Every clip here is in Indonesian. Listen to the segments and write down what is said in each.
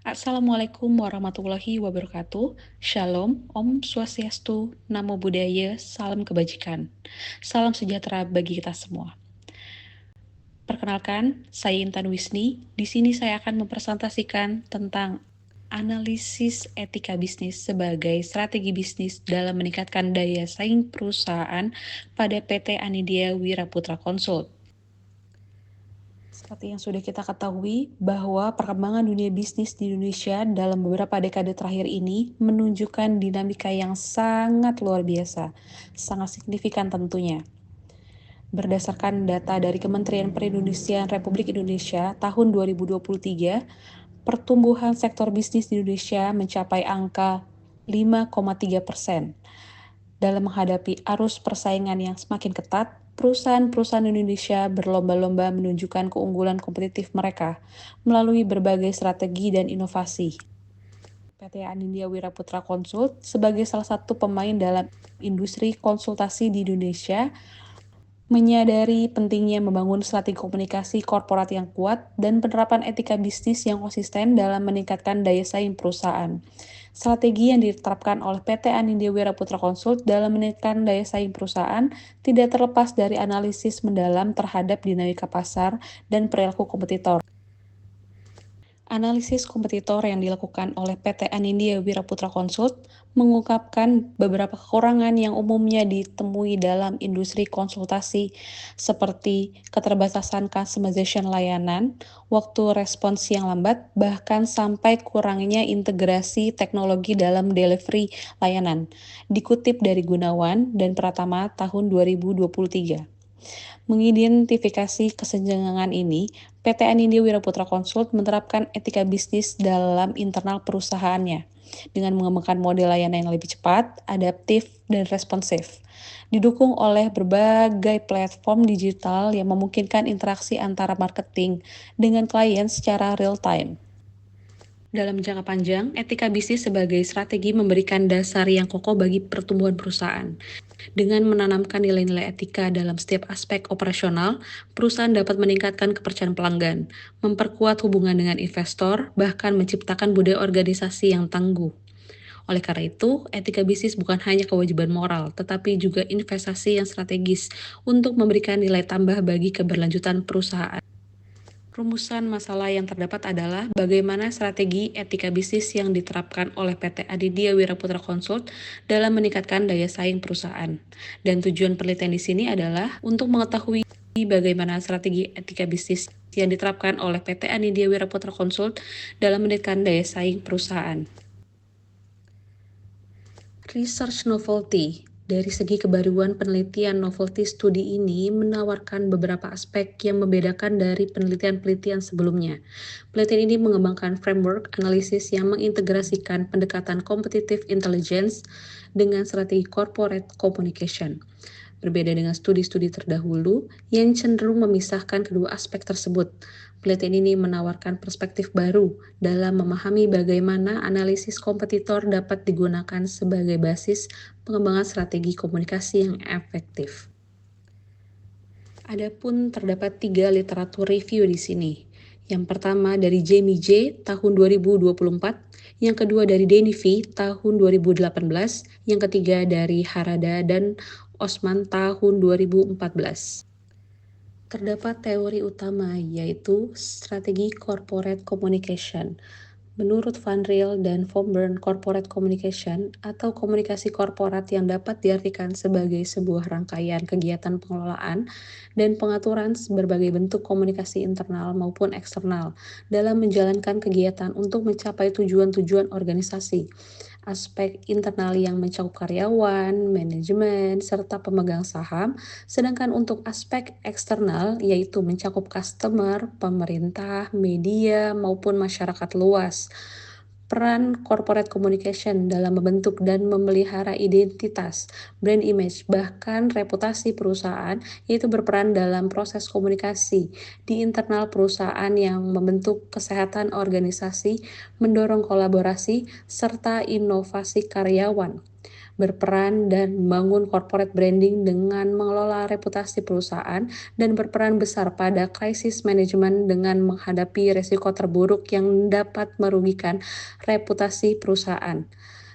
Assalamualaikum warahmatullahi wabarakatuh. Shalom, Om Swastiastu, Namo Buddhaya, Salam Kebajikan. Salam sejahtera bagi kita semua. Perkenalkan, saya Intan Wisni. Di sini saya akan mempresentasikan tentang analisis etika bisnis sebagai strategi bisnis dalam meningkatkan daya saing perusahaan pada PT Anidia Wiraputra Consult. Seperti yang sudah kita ketahui bahwa perkembangan dunia bisnis di Indonesia dalam beberapa dekade terakhir ini menunjukkan dinamika yang sangat luar biasa, sangat signifikan tentunya. Berdasarkan data dari Kementerian Perindustrian Republik Indonesia tahun 2023, pertumbuhan sektor bisnis di Indonesia mencapai angka 5,3%. Dalam menghadapi arus persaingan yang semakin ketat, perusahaan-perusahaan Indonesia berlomba-lomba menunjukkan keunggulan kompetitif mereka melalui berbagai strategi dan inovasi. PT Anindya Wiraputra Consult sebagai salah satu pemain dalam industri konsultasi di Indonesia menyadari pentingnya membangun strategi komunikasi korporat yang kuat dan penerapan etika bisnis yang konsisten dalam meningkatkan daya saing perusahaan. Strategi yang diterapkan oleh PT Anindya Wiraputra Consult dalam meningkatkan daya saing perusahaan tidak terlepas dari analisis mendalam terhadap dinamika pasar dan perilaku kompetitor. Analisis kompetitor yang dilakukan oleh PT Anindya Wiraputra Consult mengungkapkan beberapa kekurangan yang umumnya ditemui dalam industri konsultasi seperti keterbatasan customization layanan, waktu respons yang lambat, bahkan sampai kurangnya integrasi teknologi dalam delivery layanan. Dikutip dari Gunawan dan Pratama tahun 2023. Mengidentifikasi kesenjangan ini, PT Anindya Wiraputra Consult menerapkan etika bisnis dalam internal perusahaannya dengan mengembangkan model layanan yang lebih cepat, adaptif, dan responsif. Didukung oleh berbagai platform digital yang memungkinkan interaksi antara marketing dengan klien secara real-time. Dalam jangka panjang, etika bisnis sebagai strategi memberikan dasar yang kokoh bagi pertumbuhan perusahaan. Dengan menanamkan nilai-nilai etika dalam setiap aspek operasional, perusahaan dapat meningkatkan kepercayaan pelanggan, memperkuat hubungan dengan investor, bahkan menciptakan budaya organisasi yang tangguh. Oleh karena itu, etika bisnis bukan hanya kewajiban moral, tetapi juga investasi yang strategis untuk memberikan nilai tambah bagi keberlanjutan perusahaan. Rumusan masalah yang terdapat adalah bagaimana strategi etika bisnis yang diterapkan oleh PT Aditya Wiraputra Consult dalam meningkatkan daya saing perusahaan. Dan tujuan penelitian di sini adalah untuk mengetahui bagaimana strategi etika bisnis yang diterapkan oleh PT Aditya Wiraputra Consult dalam meningkatkan daya saing perusahaan. Research novelty. Dari segi kebaruan penelitian, novelty study ini menawarkan beberapa aspek yang membedakan dari penelitian-penelitian sebelumnya. Penelitian ini mengembangkan framework analisis yang mengintegrasikan pendekatan competitive intelligence dengan strategi corporate communication. Berbeda dengan studi-studi terdahulu yang cenderung memisahkan kedua aspek tersebut. Penelitian ini menawarkan perspektif baru dalam memahami bagaimana analisis kompetitor dapat digunakan sebagai basis pengembangan strategi komunikasi yang efektif. Adapun terdapat 3 literatur review di sini. Yang pertama dari Jamie J. tahun 2024, yang kedua dari Danny V. tahun 2018, yang ketiga dari Harada dan Osman tahun 2014. Terdapat teori utama yaitu strategi corporate communication. Menurut Van Riel dan Fomburn, corporate communication atau komunikasi korporat yang dapat diartikan sebagai sebuah rangkaian kegiatan pengelolaan dan pengaturan berbagai bentuk komunikasi internal maupun eksternal dalam menjalankan kegiatan untuk mencapai tujuan-tujuan organisasi. Aspek internal yang mencakup karyawan, manajemen, serta pemegang saham, sedangkan untuk aspek eksternal yaitu mencakup customer, pemerintah, media, maupun masyarakat luas. Peran corporate communication dalam membentuk dan memelihara identitas, brand image, bahkan reputasi perusahaan, yaitu berperan dalam proses komunikasi di internal perusahaan yang membentuk kesehatan organisasi, mendorong kolaborasi, serta inovasi karyawan. berperan dan membangun corporate branding dengan mengelola reputasi perusahaan, dan berperan besar pada krisis manajemen dengan menghadapi resiko terburuk yang dapat merugikan reputasi perusahaan.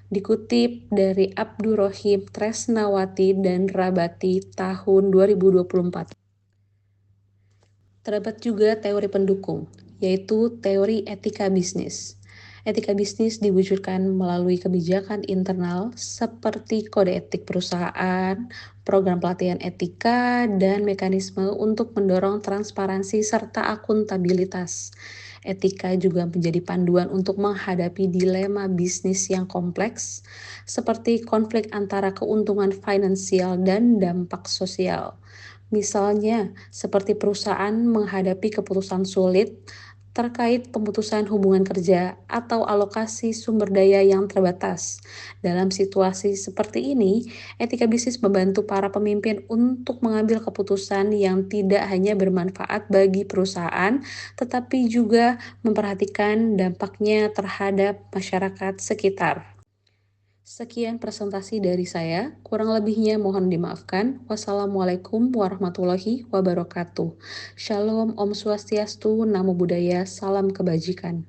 Dikutip dari Abdurrahim Tresnawati dan Rabati tahun 2024. Terdapat juga teori pendukung, yaitu teori etika bisnis. Etika bisnis diwujudkan melalui kebijakan internal seperti kode etik perusahaan, program pelatihan etika, dan mekanisme untuk mendorong transparansi serta akuntabilitas. Etika juga menjadi panduan untuk menghadapi dilema bisnis yang kompleks, seperti konflik antara keuntungan finansial dan dampak sosial. Misalnya, seperti perusahaan menghadapi keputusan sulit terkait pemutusan hubungan kerja atau alokasi sumber daya yang terbatas. Dalam situasi seperti ini, etika bisnis membantu para pemimpin untuk mengambil keputusan yang tidak hanya bermanfaat bagi perusahaan, tetapi juga memperhatikan dampaknya terhadap masyarakat sekitar. Sekian presentasi dari saya, kurang lebihnya mohon dimaafkan. Wassalamualaikum warahmatullahi wabarakatuh. Shalom, Om Swastiastu, Namo Buddhaya, salam kebajikan.